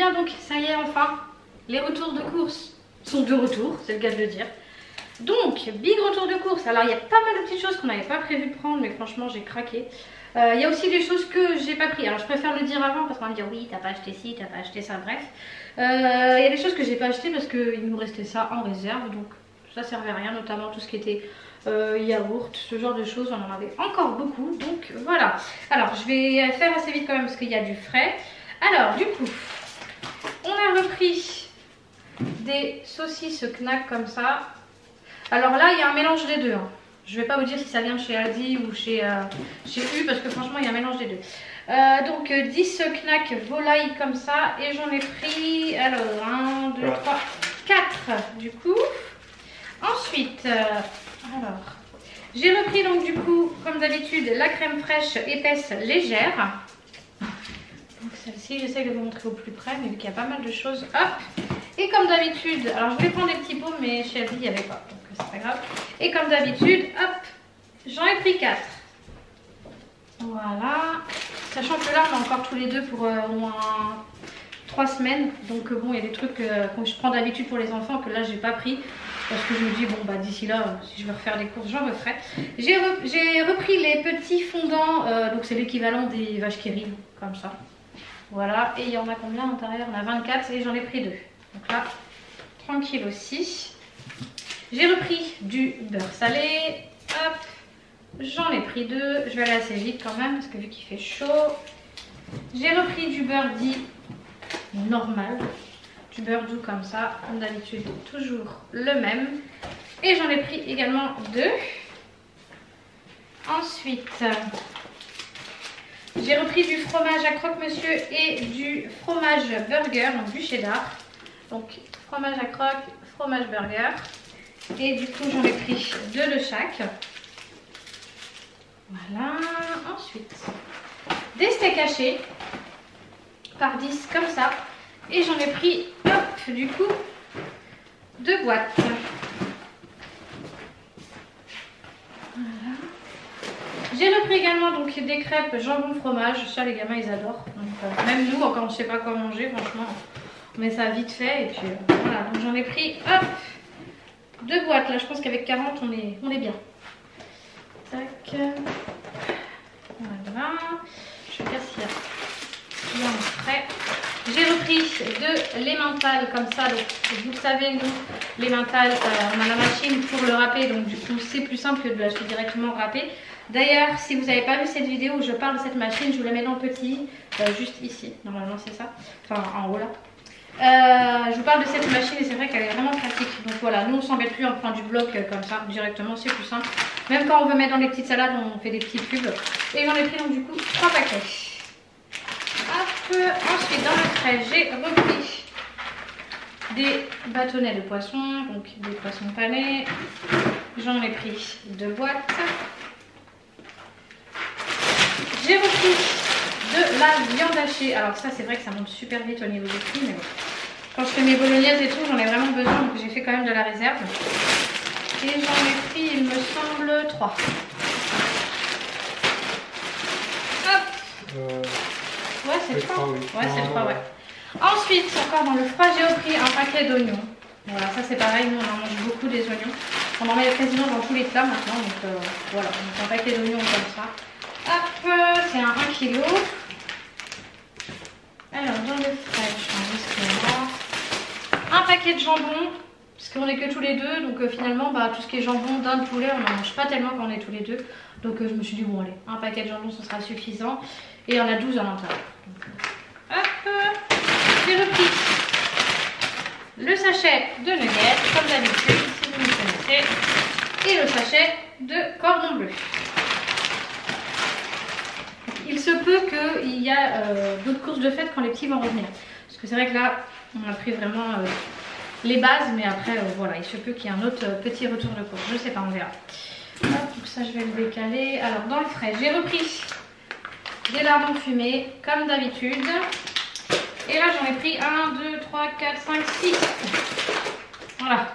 bien, donc ça y est, enfin, les retours de course sont de retour, c'est le cas de le dire. Donc, big retour de course. Alors, il y a pas mal de petites choses qu'on n'avait pas prévu de prendre, mais franchement, j'ai craqué. Il y a aussi des choses que j'ai pas pris. Alors, je préfère le dire avant parce qu'on va me dire oui, t'as pas acheté ci, t'as pas acheté ça, bref. Il y a des choses que j'ai pas acheté parce qu'il nous restait ça en réserve, donc ça servait à rien, notamment tout ce qui était yaourt, ce genre de choses. On en avait encore beaucoup, donc voilà. Alors, je vais faire assez vite quand même parce qu'il y a du frais. Alors, du coup, on a repris des saucisses Knack comme ça. Alors là, il y a un mélange des deux. Hein. Je ne vais pas vous dire si ça vient de chez Aldi ou chez U parce que franchement, il y a un mélange des deux. Donc 10 Knack volaille comme ça. Et j'en ai pris, alors 1, 2, 3, 4 du coup. Ensuite, alors, j'ai repris donc du coup, comme d'habitude, la crème fraîche épaisse légère. Donc celle-ci, j'essaie de vous montrer au plus près, mais vu qu'il y a pas mal de choses, hop. Et comme d'habitude, alors je voulais prendre des petits pots, mais chez Aldi, il n'y avait pas, donc c'est pas grave. Et comme d'habitude, hop, j'en ai pris 4. Voilà. Sachant que là, on a encore tous les deux pour au moins 3 semaines. Donc bon, il y a des trucs que je prends d'habitude pour les enfants que là, j'ai pas pris. Parce que je me dis, bon, bah d'ici là, si je veux refaire des courses, j'en referai. J'ai repris les petits fondants, donc c'est l'équivalent des vaches qui riment, comme ça. Voilà, et il y en a combien à l'intérieur? On a 24 et j'en ai pris 2. Donc là, tranquille aussi. J'ai repris du beurre salé. Hop, j'en ai pris 2. Je vais aller assez vite quand même parce que vu qu'il fait chaud. J'ai repris du beurre dit normal. Du beurre doux comme ça, comme d'habitude, toujours le même. Et j'en ai pris également 2. Ensuite, j'ai repris du fromage à croque-monsieur et du fromage burger, donc du cheddar. Donc fromage à croque, fromage burger. Et du coup j'en ai pris 2 de chaque. Voilà. Ensuite, des steaks hachés par 10 comme ça. Et j'en ai pris, hop, du coup, 2 boîtes. Voilà. J'ai repris également donc des crêpes jambon fromage. Ça les gamins ils adorent. Donc, même nous quand on ne sait pas quoi manger, franchement, on met ça vite fait. Et puis voilà, donc j'en ai pris, hop, 2 boîtes. Là je pense qu'avec 40 on est bien. Tac. Voilà. Je vais faire s'il y a un frais. J'ai repris de l'emmental comme ça, donc vous savez nous l'emmental on a la machine pour le râper, donc du coup c'est plus simple que de l'acheter directement râpé. D'ailleurs si vous n'avez pas vu cette vidéo où je parle de cette machine, je vous la mets dans le petit, juste ici, normalement c'est ça, enfin en haut là. Je vous parle de cette machine et c'est vrai qu'elle est vraiment pratique, donc voilà, nous on s'embête plus, on prend du bloc comme ça directement, c'est plus simple. Même quand on veut mettre dans les petites salades, on fait des petits cubes. Et j'en ai pris donc du coup 3 paquets. Hop. Ensuite dans le frais j'ai repris des bâtonnets de poisson, donc des poissons panés. J'en ai pris 2 boîtes. J'ai repris de la viande hachée. Alors ça c'est vrai que ça monte super vite au niveau des prix, mais bon. Quand je fais mes bolognaises et tout, j'en ai vraiment besoin, donc j'ai fait quand même de la réserve. Et j'en ai pris, il me semble, 3. Hop. Ouais, c'est 3. Oui. Ouais, c'est 3, ouais. Ensuite, encore dans le froid, j'ai repris un paquet d'oignons. Voilà, ça c'est pareil, nous on en mange beaucoup des oignons. On en met quasiment dans tous les plats maintenant, donc voilà, donc un paquet d'oignons comme ça. Hop, c'est un 1 kg. Alors, dans le frais, je là. Un paquet de jambon, parce qu'on est que tous les deux, donc finalement, bah, tout ce qui est jambon, dinde, poulet, on n'en mange pas tellement quand on est tous les deux. Donc je me suis dit, bon allez, un paquet de jambon, ce sera suffisant. Et il y en a 12 à l'intérieur. Hop, j'ai repris le sachet de nuggets, comme d'habitude, si vous me connaissez, et le sachet de cordon bleu. Il se peut qu'il y a d'autres courses de fête quand les petits vont revenir. Parce que c'est vrai que là, on a pris vraiment les bases, mais après, voilà, il se peut qu'il y ait un autre petit retour de course. Je sais pas, on verra. Hop, donc ça, je vais le décaler. Alors, dans le frais, j'ai repris des lardons fumés, comme d'habitude. Et là, j'en ai pris 1, 2, 3, 4, 5, 6. Voilà.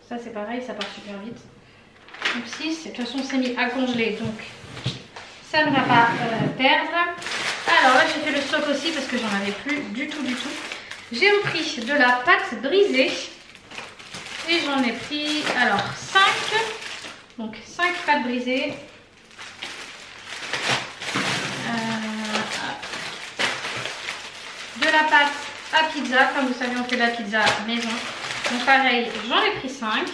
Ça, c'est pareil, ça part super vite. Donc 6. De toute façon, c'est mis à congeler, donc ça ne va pas perdre. Alors là, j'ai fait le stock aussi parce que j'en avais plus du tout. J'ai repris de la pâte brisée. Et j'en ai pris alors 5. Donc 5 pâtes brisées. De la pâte à pizza. Comme vous savez, on fait de la pizza maison. Donc pareil, j'en ai pris 5.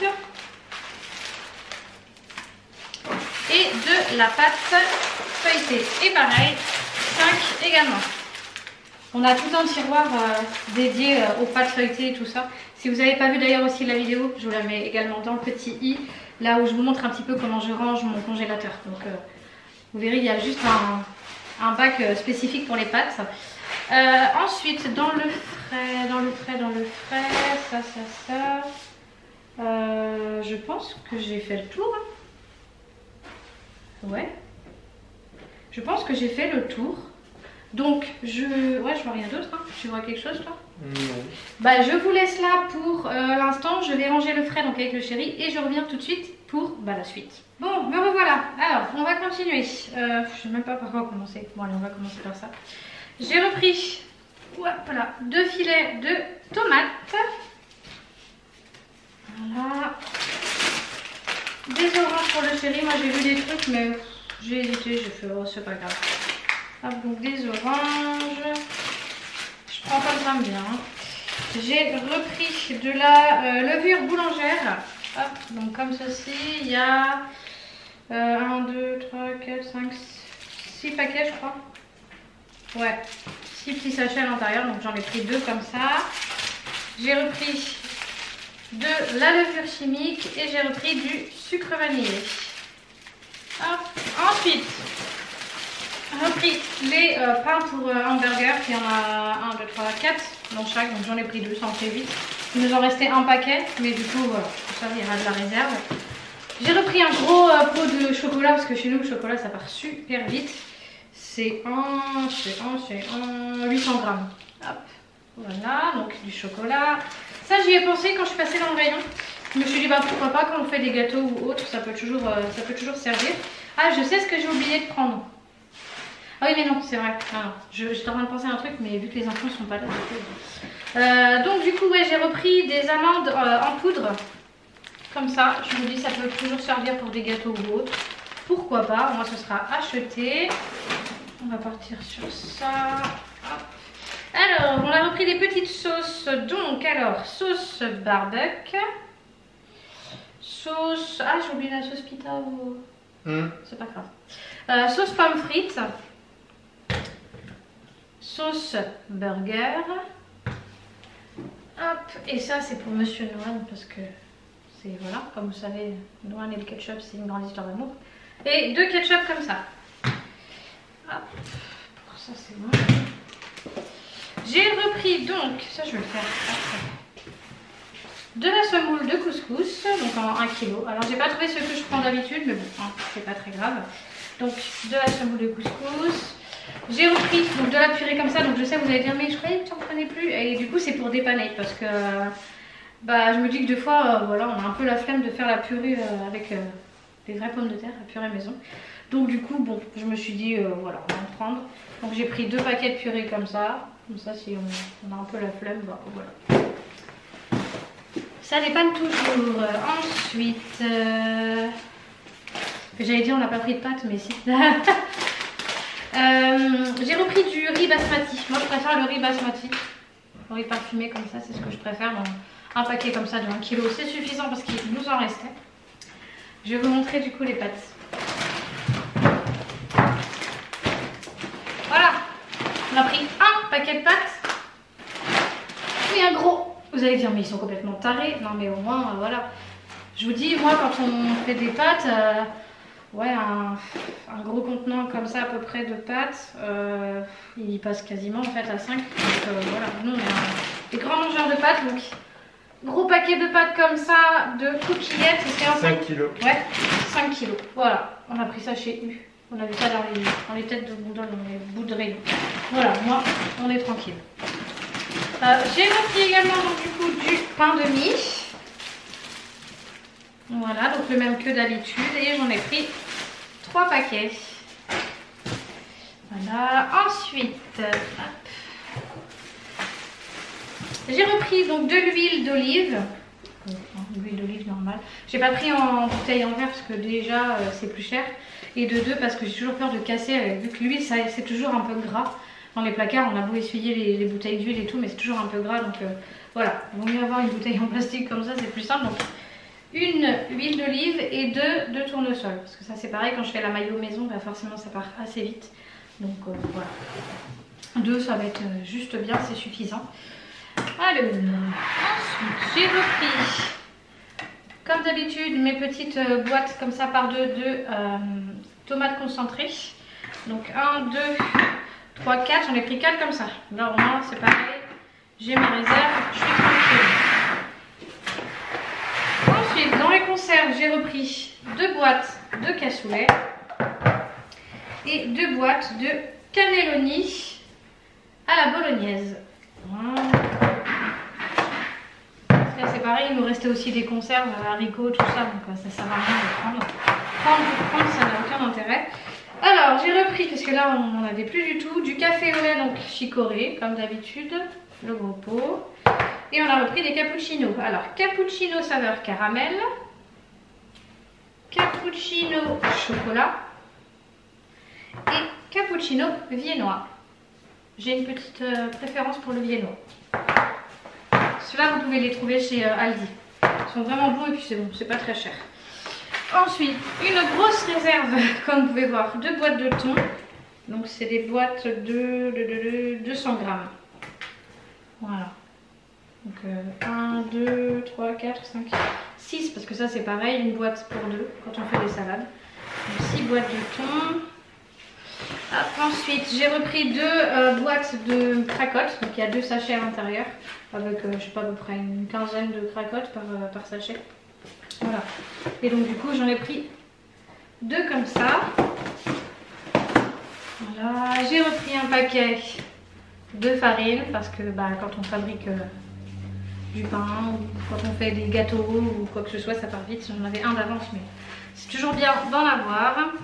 Et de la pâte feuilletée. Et pareil, 5 également. On a tout un tiroir dédié aux pâtes feuilletées et tout ça. Si vous n'avez pas vu d'ailleurs aussi la vidéo, je vous la mets également dans le petit i. Là où je vous montre un petit peu comment je range mon congélateur. Donc vous verrez, il y a juste un bac spécifique pour les pâtes. Ensuite, dans le frais, ça. Je pense que j'ai fait le tour. Ouais. Je pense que j'ai fait le tour. Donc, je vois rien d'autre. Hein. Tu vois quelque chose, toi? Non. Bah, je vous laisse là pour l'instant. Je vais ranger le frais donc avec le chéri et je reviens tout de suite pour la suite. Bon, me revoilà. Alors, on va continuer. Je sais même pas par quoi commencer. Bon, allez, on va commencer par ça. J'ai repris voilà, 2 filets de tomates. Voilà. Des oranges pour le chéri. Moi, j'ai vu des trucs, mais j'ai hésité. J'ai fait, oh, c'est pas grave. Hop, donc des oranges. Je prends comme ça me vient. Hein. J'ai repris de la levure boulangère. Hop, donc comme ceci, il y a 1, 2, 3, 4, 5, 6 paquets, je crois. Ouais, 6 petits sachets à l'intérieur, donc j'en ai pris 2 comme ça. J'ai repris de la levure chimique et j'ai repris du sucre vanillé. Hop. Ensuite, j'ai repris les pains pour hamburger. Il y en a 1, 2, 3, 4 dans chaque, donc j'en ai pris 2, ça en fait 8. Il nous en restait un paquet, mais du coup, voilà, ça il y aura de la réserve. J'ai repris un gros pot de chocolat parce que chez nous, le chocolat ça part super vite. C'est 800 grammes. Hop, voilà, donc du chocolat. Ça, j'y ai pensé quand je suis passée dans le rayon. Je me suis dit, bah pourquoi pas, quand on fait des gâteaux ou autre, ça peut toujours servir. Ah, je sais ce que j'ai oublié de prendre. Ah oui, mais non, c'est vrai. Ah, j'étais en train de penser à un truc, mais vu que les enfants ne sont pas là, donc du coup, ouais, j'ai repris des amandes en poudre. Comme ça, je me dis, ça peut toujours servir pour des gâteaux ou autre. Pourquoi pas, moi ce sera acheté. On va partir sur ça. Hop. Alors, on a repris des petites sauces. Donc, alors, sauce barbecue. Sauce... Ah, j'ai oublié la sauce pita ou... C'est pas grave. Sauce pommes frites. Sauce burger. Hop. Et ça, c'est pour Monsieur Noël parce que c'est, voilà, comme vous savez, Noël et le ketchup, c'est une grande histoire d'amour. Et 2 ketchup comme ça. Hop. Pour ça, c'est bon. J'ai repris donc, ça je vais le faire après, de la semoule de couscous, donc en 1 kg. Alors j'ai pas trouvé ce que je prends d'habitude, mais bon, hein, c'est pas très grave. Donc de la semoule de couscous. J'ai repris donc, de la purée comme ça, donc je sais vous allez dire mais je croyais que tu en prenais plus. Et du coup c'est pour dépanner parce que bah, je me dis que des fois voilà, on a un peu la flemme de faire la purée avec des vraies pommes de terre, la purée maison. Donc du coup bon, je me suis dit voilà, on va en prendre. Donc j'ai pris 2 paquets de purée comme ça. Comme ça, si on a un peu la flemme, bah, voilà. Ça dépanne toujours. Ensuite, j'allais dire on n'a pas pris de pâtes, mais si. J'ai repris du riz basmati. Moi, je préfère le riz basmati. Le riz parfumé comme ça, c'est ce que je préfère. Dans un paquet comme ça de 1 kg, c'est suffisant parce qu'il nous en restait. Je vais vous montrer du coup les pâtes. Voilà. On a pris un paquet de pâtes. Oui, un gros. Vous allez dire, mais ils sont complètement tarés. Non, mais au moins, voilà. Je vous dis, moi, quand on fait des pâtes, ouais, un gros contenant comme ça, à peu près, de pâtes, il passe quasiment, en fait, à 5. Donc, voilà. Nous, on est des grands mangeurs de pâtes. Donc, gros paquet de pâtes comme ça, de coquillettes. C'était un 5 kilos. Ouais, 5 kilos. Voilà. On a pris ça chez U. On a vu ça dans les têtes de gondole, dans les bouts de rayon. Voilà, moi, on est tranquille. J'ai repris également donc, du coup du pain de mie. Voilà, donc le même que d'habitude. Et j'en ai pris 3 paquets. Voilà, ensuite, hop. J'ai repris donc de l'huile d'olive. L'huile d'olive normale. J'ai pas pris en bouteille en verre parce que déjà c'est plus cher. Et de 2 parce que j'ai toujours peur de casser. Vu que l'huile c'est toujours un peu gras. Dans les placards on a beau essuyer les bouteilles d'huile et tout, mais c'est toujours un peu gras. Donc voilà, il vaut mieux avoir une bouteille en plastique comme ça, c'est plus simple. Donc une huile d'olive et 2 de tournesol. Parce que ça c'est pareil, quand je fais la mayo maison, bah forcément ça part assez vite. Donc voilà. 2 ça va être juste bien, c'est suffisant. Alors, ensuite j'ai repris, comme d'habitude, mes petites boîtes comme ça par 2 de tomates concentrées. Donc 1, 2, 3, 4, j'en ai pris 4 comme ça. Là au moins c'est pareil, j'ai mes réserves, je suis tranquille. Ensuite dans les conserves j'ai repris 2 boîtes de cassoulet et 2 boîtes de cannelloni à la bolognaise. Voilà. Là c'est pareil, il nous restait aussi des conserves, haricots, tout ça, donc ça sert à rien de prendre. Prendre, ça n'a aucun intérêt. Alors j'ai repris, parce que là on n'en avait plus du tout, du café au lait, donc chicorée, comme d'habitude, le gros pot. Et on a repris des cappuccinos. Alors cappuccino saveur caramel, cappuccino chocolat et cappuccino viennois. J'ai une petite préférence pour le viennois. Ceux-là, vous pouvez les trouver chez Aldi. Ils sont vraiment bons et puis c'est bon, c'est pas très cher. Ensuite, une grosse réserve, comme vous pouvez voir, 2 boîtes de thon. Donc c'est des boîtes de 200 grammes. Voilà. Donc 1, 2, 3, 4, 5, 6, parce que ça c'est pareil, une boîte pour 2 quand on fait des salades. Donc 6 boîtes de thon. Ensuite j'ai repris 2 boîtes de cracottes, donc il y a 2 sachets à l'intérieur avec je sais pas à peu près une quinzaine de cracottes par sachet. Voilà, et donc du coup j'en ai pris 2 comme ça. Voilà, j'ai repris un paquet de farine parce que quand on fabrique du pain ou quand on fait des gâteaux ou quoi que ce soit ça part vite. J'en avais un d'avance mais c'est toujours bien d'en avoir.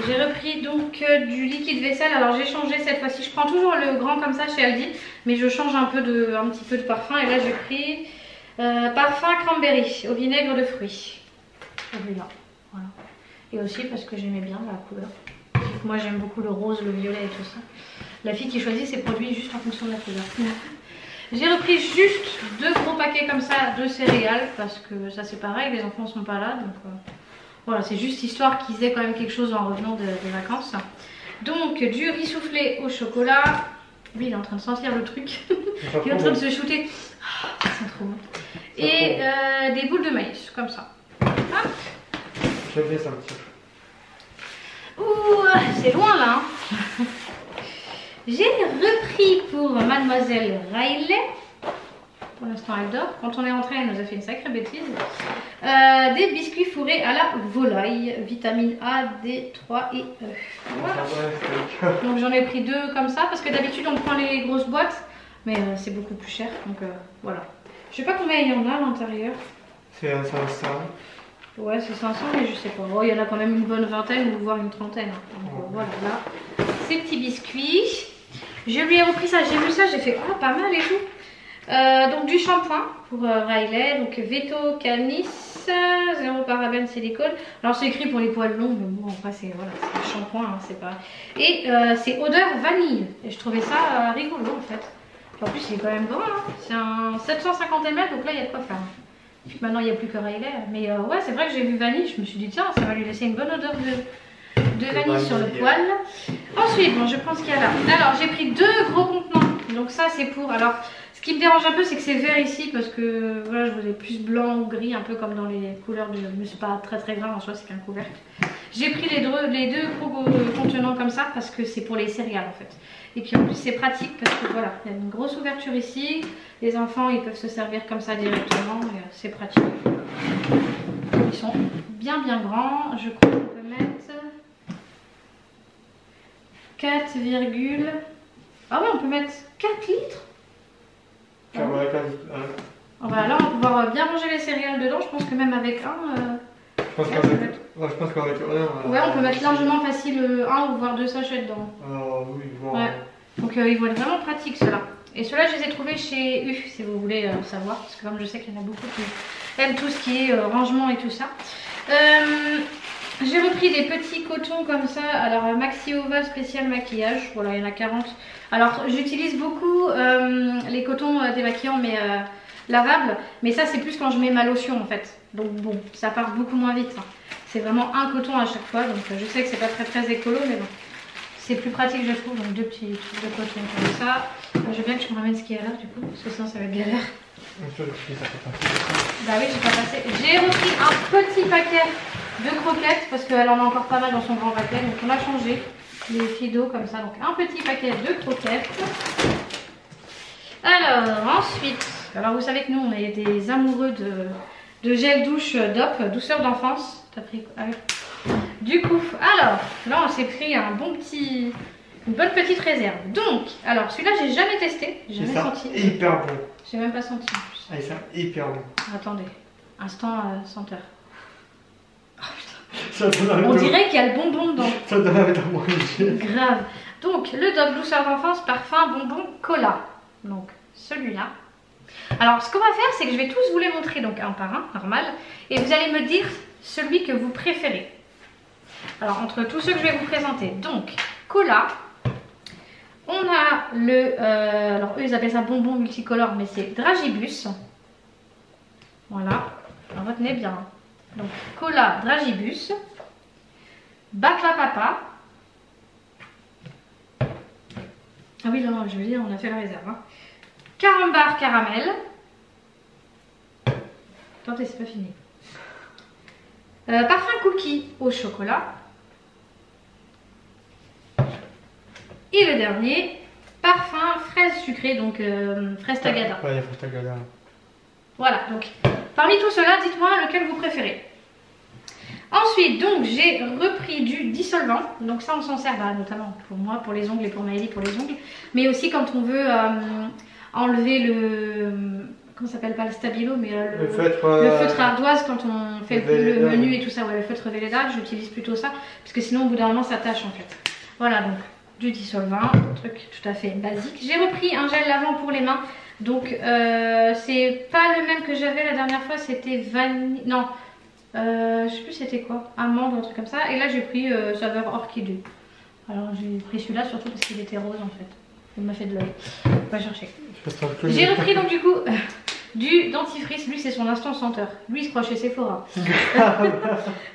J'ai repris donc du liquide vaisselle. Alors j'ai changé cette fois-ci. Je prends toujours le grand comme ça chez Aldi, mais je change un petit peu de parfum. Et là j'ai pris parfum cranberry au vinaigre de fruits. Celui-là. Voilà. Et aussi parce que j'aimais bien la couleur. Moi j'aime beaucoup le rose, le violet et tout ça. La fille qui choisit ses produits juste en fonction de la couleur. J'ai repris juste 2 gros paquets comme ça de céréales parce que ça c'est pareil, les enfants sont pas là donc. Voilà, c'est juste histoire qu'ils aient quand même quelque chose en revenant des vacances. Donc du riz soufflé au chocolat. Lui il est en train de sentir le truc. Il est en train de se shooter. Oh, ça sent trop bon. Et des boules de maïs, comme ça. Hop. J'aime bien ça un petit peu. Ouh, c'est loin là. Hein. J'ai repris pour Mademoiselle Riley. Pour l'instant elle dort. Quand on est rentré elle nous a fait une sacrée bêtise. Des biscuits fourrés à la volaille, vitamine A, D3 et E. Voilà. Donc j'en ai pris 2 comme ça parce que d'habitude on prend les grosses boîtes, mais c'est beaucoup plus cher. Donc voilà. Je sais pas combien il y en a à l'intérieur. C'est 500. Ouais, c'est 500, mais je sais pas. Oh, il y en a quand même une bonne vingtaine ou voire une trentaine. Donc voilà, là, ces petits biscuits. Je lui ai repris ça, j'ai vu ça, j'ai fait oh pas mal et tout. Donc du shampoing pour Riley, donc Veto Canis, 0 parabène silicone. Alors c'est écrit pour les poils longs, mais bon après c'est voilà, le shampoing, hein, c'est pas. Et c'est odeur vanille. Et je trouvais ça rigolo en fait. En plus il est quand même grand, hein. C'est un 750 ml, donc là il y a de quoi faire. Puis maintenant il n'y a plus que Riley. Mais ouais c'est vrai que j'ai vu vanille, je me suis dit tiens ça va lui laisser une bonne odeur de vanille sur le poil. Ensuite bon je pense qu'il y a là. Alors j'ai pris 2 gros contenants. Donc ça c'est pour. Alors ce qui me dérange un peu c'est que c'est vert ici parce que voilà je voulais plus blanc ou gris un peu comme dans les couleurs de. Mais c'est pas très grave en soi, c'est qu'un couvercle. J'ai pris les deux gros contenants comme ça parce que c'est pour les céréales en fait. Et puis en plus c'est pratique parce que voilà, il y a une grosse ouverture ici. Les enfants ils peuvent se servir comme ça directement et c'est pratique. Ils sont bien grands. Je crois qu'on peut mettre 4, ah ouais on peut mettre 4 litres. Ah ouais, 4 litres. Voilà, là on va pouvoir bien manger les céréales dedans. Je pense que même avec un. Je pense qu'avec un. Ouais, on peut mettre largement facile 1 ou voire 2 sachets dedans. Alors oui, bon. Ouais. Donc ils vont être vraiment pratiques ceux-là. Et ceux-là, je les ai trouvés chez U, si vous voulez savoir. Parce que comme je sais qu'il y en a beaucoup qui aiment tout ce qui est rangement et tout ça. J'ai repris des petits cotons comme ça. Alors, Maxi Oval spécial maquillage. Voilà, il y en a 40. Alors, j'utilise beaucoup les cotons démaquillants, mais lavables. Mais ça, c'est plus quand je mets ma lotion, en fait. Donc, bon, ça part beaucoup moins vite. Hein. C'est vraiment un coton à chaque fois. Donc, je sais que c'est pas très écolo, mais bon. C'est plus pratique, je trouve. Donc, 2 petits trucs de coton comme ça. Je veux bien que je me ramène ce qui est à l'heure, du coup. Parce que sinon, ça va être galère. Bah oui, j'ai pas passé. J'ai repris un petit paquet de croquettes parce qu'elle en a encore pas mal dans son grand paquet. Donc on a changé les fidos comme ça. Donc un petit paquet de croquettes. Alors ensuite, alors vous savez que nous on est des amoureux de gel douche DOP, douceur d'enfance. T'as pris quoi? Ah oui. Du coup, alors là on s'est pris une bonne petite réserve. Donc, alors celui-là j'ai jamais testé, j'ai jamais senti. Hyper bon. J'ai même pas senti en plus. Ah, ça hyper bon. Attendez, instant senteur. Oh Ça putain. On dirait qu'il y a le bonbon dedans. Ça donne envie d'en manger. Grave. Donc le DOP douceur d'enfance parfum bonbon cola. Donc celui-là. Alors ce qu'on va faire c'est que je vais tous vous les montrer donc un par un, normal. Et vous allez me dire celui que vous préférez. Alors entre tous ceux que je vais vous présenter. Donc cola. On a le, alors eux ils appellent ça bonbon multicolore mais c'est Dragibus. Voilà, alors retenez bien. Donc cola Dragibus, Bakla Papa. Ah oui non, je veux dire on a fait la réserve. Hein. Carambar caramel. Attendez c'est pas fini. Parfum cookie au chocolat. Et le dernier, parfum fraise sucrée, donc fraise tagada. Ouais, fraise tagada. Voilà, donc parmi tout cela, dites-moi lequel vous préférez. Ensuite, donc j'ai repris du dissolvant. Donc ça, on s'en sert notamment pour moi, pour les ongles et pour Maëlie pour les ongles. Mais aussi quand on veut enlever le... Comment ça s'appelle, pas le stabilo, mais le feutre ardoise quand on fait le menu et tout ça. Ouais, le feutre Velleda, j'utilise plutôt ça. Parce que sinon, au bout d'un moment, ça tâche en fait. Voilà, donc du dissolvant, truc tout à fait basique. J'ai repris un gel lavant pour les mains. Donc c'est pas le même que j'avais la dernière fois, c'était vanille, non, je sais plus c'était quoi, amande ou un truc comme ça. Et là j'ai pris saveur orchidée. Alors j'ai pris celui-là surtout parce qu'il était rose en fait. Il m'a fait de l'œil, pas chercher. J'ai repris donc du coup du dentifrice, lui c'est son instant senteur. Lui il se croit chez Sephora.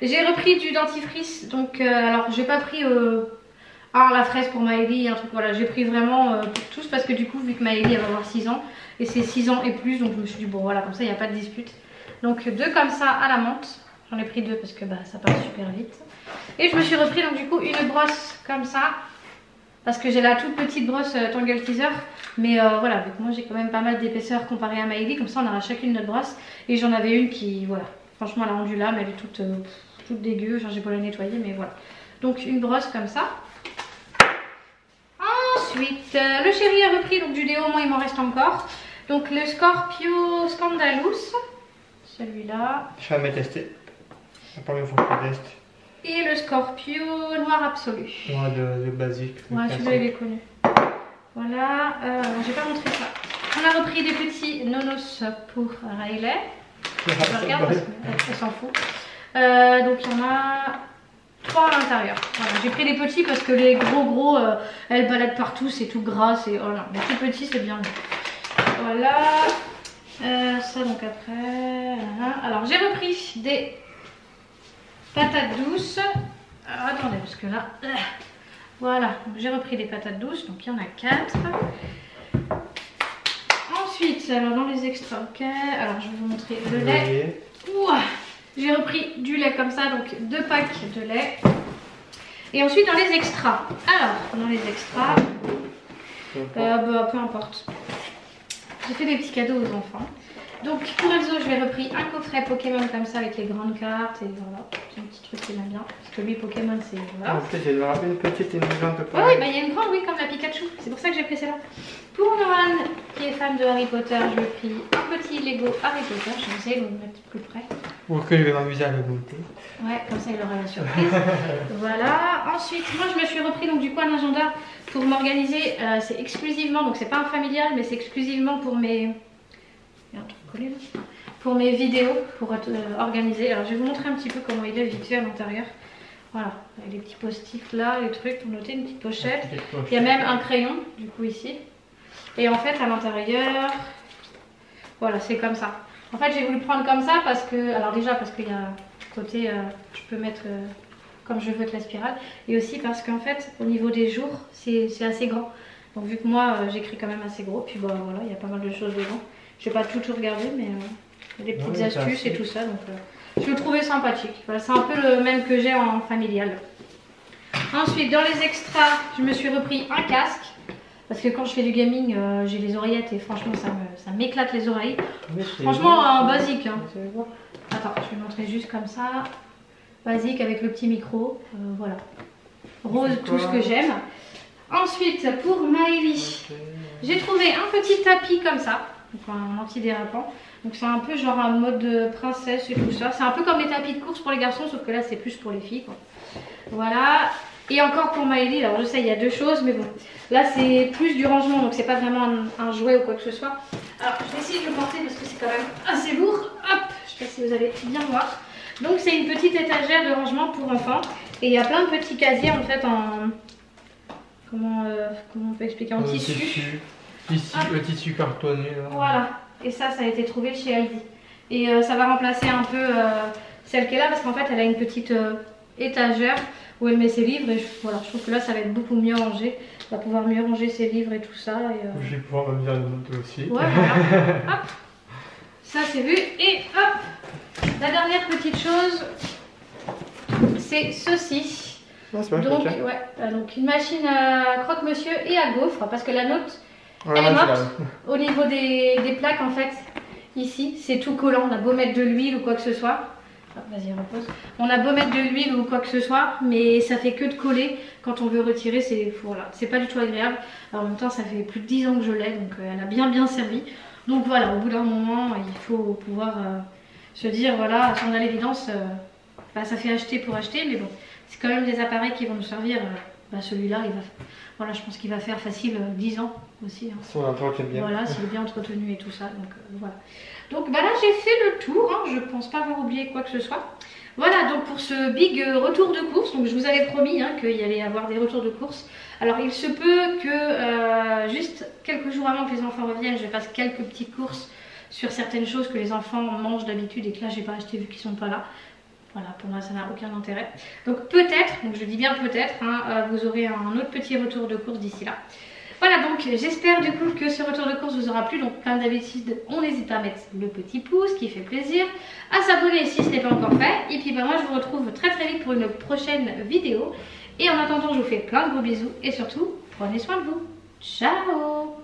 J'ai repris du dentifrice, donc alors j'ai pas pris... la fraise pour Maëlie, un truc, voilà, j'ai pris vraiment pour tous parce que du coup, vu que Maëlie elle va avoir 6 ans et c'est 6 ans et plus, donc je me suis dit, bon voilà, comme ça il n'y a pas de dispute. Donc 2 comme ça à la menthe, j'en ai pris 2 parce que bah, ça passe super vite. Et je me suis repris donc du coup une brosse comme ça parce que j'ai la toute petite brosse Tangle Teaser, mais voilà, vu que moi j'ai quand même pas mal d'épaisseur comparé à Maëlie, comme ça on aura chacune notre brosse. Et j'en avais une qui, voilà, franchement elle a rendu là, mais elle est toute dégueu, genre j'ai pas la nettoyer, mais voilà. Donc une brosse comme ça. Ensuite, le chéri a repris donc du déo, moi il m'en reste encore. Donc le Scorpio Scandalous, celui-là. Je vais jamais testé. La première fois que je teste. Et le Scorpio Noir Absolu. Moi de basique. Ouais, celui-là il est connu. Voilà, j'ai pas montré ça. On a repris des petits nonos pour Riley. Je regarde parce qu'elle s'en fout. Donc il y en a 3 à l'intérieur. Voilà, j'ai pris des petits parce que les gros, elles baladent partout, c'est tout gras, c'est... Oh non, les tout petits c'est bien. Voilà. Ça donc après... Alors j'ai repris des patates douces. Alors, attendez, parce que là... Voilà, j'ai repris des patates douces, donc il y en a 4. Ensuite, alors dans les extras, ok. Alors je vais vous montrer le lait. Ouah. J'ai repris du lait comme ça, donc 2 packs de lait. Et ensuite dans les extras. Alors, dans les extras, peu importe. J'ai fait des petits cadeaux aux enfants. Donc pour Enzo, je vais repris un coffret Pokémon comme ça avec les grandes cartes. Et voilà, c'est un petit truc qu'il aime bien. Parce que lui, Pokémon, c'est... Voilà. En fait, j'ai une petite et une grande. Oui, bah il y a une grande, oui, comme la Pikachu. C'est pour ça que j'ai pris celle-là. Pour Noran, qui est fan de Harry Potter, je lui ai pris un petit Lego Harry Potter. Je vais essayer de vous mettre plus près. Pour que je vais m'amuser à le goûter. Ouais, comme ça il aura la surprise. Voilà. Ensuite, moi je me suis repris donc du coup un agenda pour m'organiser. C'est exclusivement, donc c'est pas un familial, mais c'est exclusivement pour mes... Il y a un truc collé là. Pour mes vidéos, pour être organisé. Alors je vais vous montrer un petit peu comment il est vite fait à l'intérieur. Voilà, avec les petits post-it là, les trucs pour noter, une petite pochette. Il y a même un crayon du coup ici. Et en fait à l'intérieur, voilà, c'est comme ça. En fait j'ai voulu prendre comme ça parce que, alors déjà parce qu'il y a côté, je peux mettre comme je veux avec la spirale. Et aussi parce qu'en fait au niveau des jours c'est assez grand. Donc vu que moi j'écris quand même assez gros, puis bah, voilà, il y a pas mal de choses dedans. Je vais pas tout regarder mais il y a des petites astuces et tout ça. Donc je le trouvais sympathique. Voilà, c'est un peu le même que j'ai en familial. Ensuite dans les extras je me suis repris un casque. Parce que quand je fais du gaming, j'ai les oreillettes et franchement ça m'éclate les oreilles. Franchement un basique. Hein. Attends, je vais montrer juste comme ça. Basique avec le petit micro. Voilà. Rose, tout ce que j'aime. Ensuite pour Maëlie, j'ai trouvé un petit tapis comme ça. Donc un antidérapant. Donc c'est un peu genre un mode princesse et tout ça. C'est un peu comme les tapis de course pour les garçons, sauf que là c'est plus pour les filles, quoi. Voilà. Et encore pour Maëlie, alors je sais il y a deux choses, mais bon. Là c'est plus du rangement, donc c'est pas vraiment un jouet ou quoi que ce soit. Alors je vais essayer de le porter parce que c'est quand même assez lourd. Hop, je sais pas si vous allez bien voir. Donc c'est une petite étagère de rangement pour enfants. Et il y a plein de petits casiers en fait en... Comment on peut expliquer, en tissu. Le tissu cartonné là. Voilà. Et ça a été trouvé chez Aldi. Et ça va remplacer un peu celle qui est là parce qu'en fait elle a une petite étagère où elle met ses livres et voilà, je trouve que là ça va être beaucoup mieux rangé. Elle va pouvoir mieux ranger ses livres et tout ça. Et, je vais pouvoir m'amuser à le monter aussi. Ouais, voilà. Hop. Ça c'est vu. Et hop, la dernière petite chose, c'est ceci. Ah, c'est donc, ouais, donc une machine à croque-monsieur et à gaufres parce que la nôtre ouais, elle est morte. Au niveau des plaques en fait, ici c'est tout collant. On a beau mettre de l'huile ou quoi que ce soit. Vas-y, repose. On a beau mettre de l'huile ou quoi que ce soit, mais ça fait que de coller. Quand on veut retirer, c'est voilà, c'est pas du tout agréable. Alors, en même temps, ça fait plus de 10 ans que je l'ai, donc elle a bien servi. Donc voilà, au bout d'un moment, il faut pouvoir se dire, voilà, sans à l'évidence, bah, ça fait acheter pour acheter, mais bon, c'est quand même des appareils qui vont nous servir. Bah, celui-là, il va, voilà, je pense qu'il va faire facile 10 ans aussi. Hein. Si on entretient bien. Voilà, s'il est bien entretenu et tout ça, donc voilà. Donc bah là j'ai fait le tour, hein. Je pense pas avoir oublié quoi que ce soit. Voilà donc pour ce big retour de course, donc je vous avais promis hein, qu'il y allait avoir des retours de course. Alors il se peut que juste quelques jours avant que les enfants reviennent, je fasse quelques petites courses sur certaines choses que les enfants mangent d'habitude et que là j'ai pas acheté vu qu'ils sont pas là. Voilà, pour moi ça n'a aucun intérêt. Donc peut-être, donc je dis bien peut-être, hein, vous aurez un autre petit retour de course d'ici là. Voilà donc j'espère du coup que ce retour de course vous aura plu. Donc comme d'habitude on n'hésite pas à mettre le petit pouce qui fait plaisir, à s'abonner si ce n'est pas encore fait. Et puis bah, moi je vous retrouve très vite pour une prochaine vidéo. Et en attendant je vous fais plein de gros bisous et surtout prenez soin de vous. Ciao.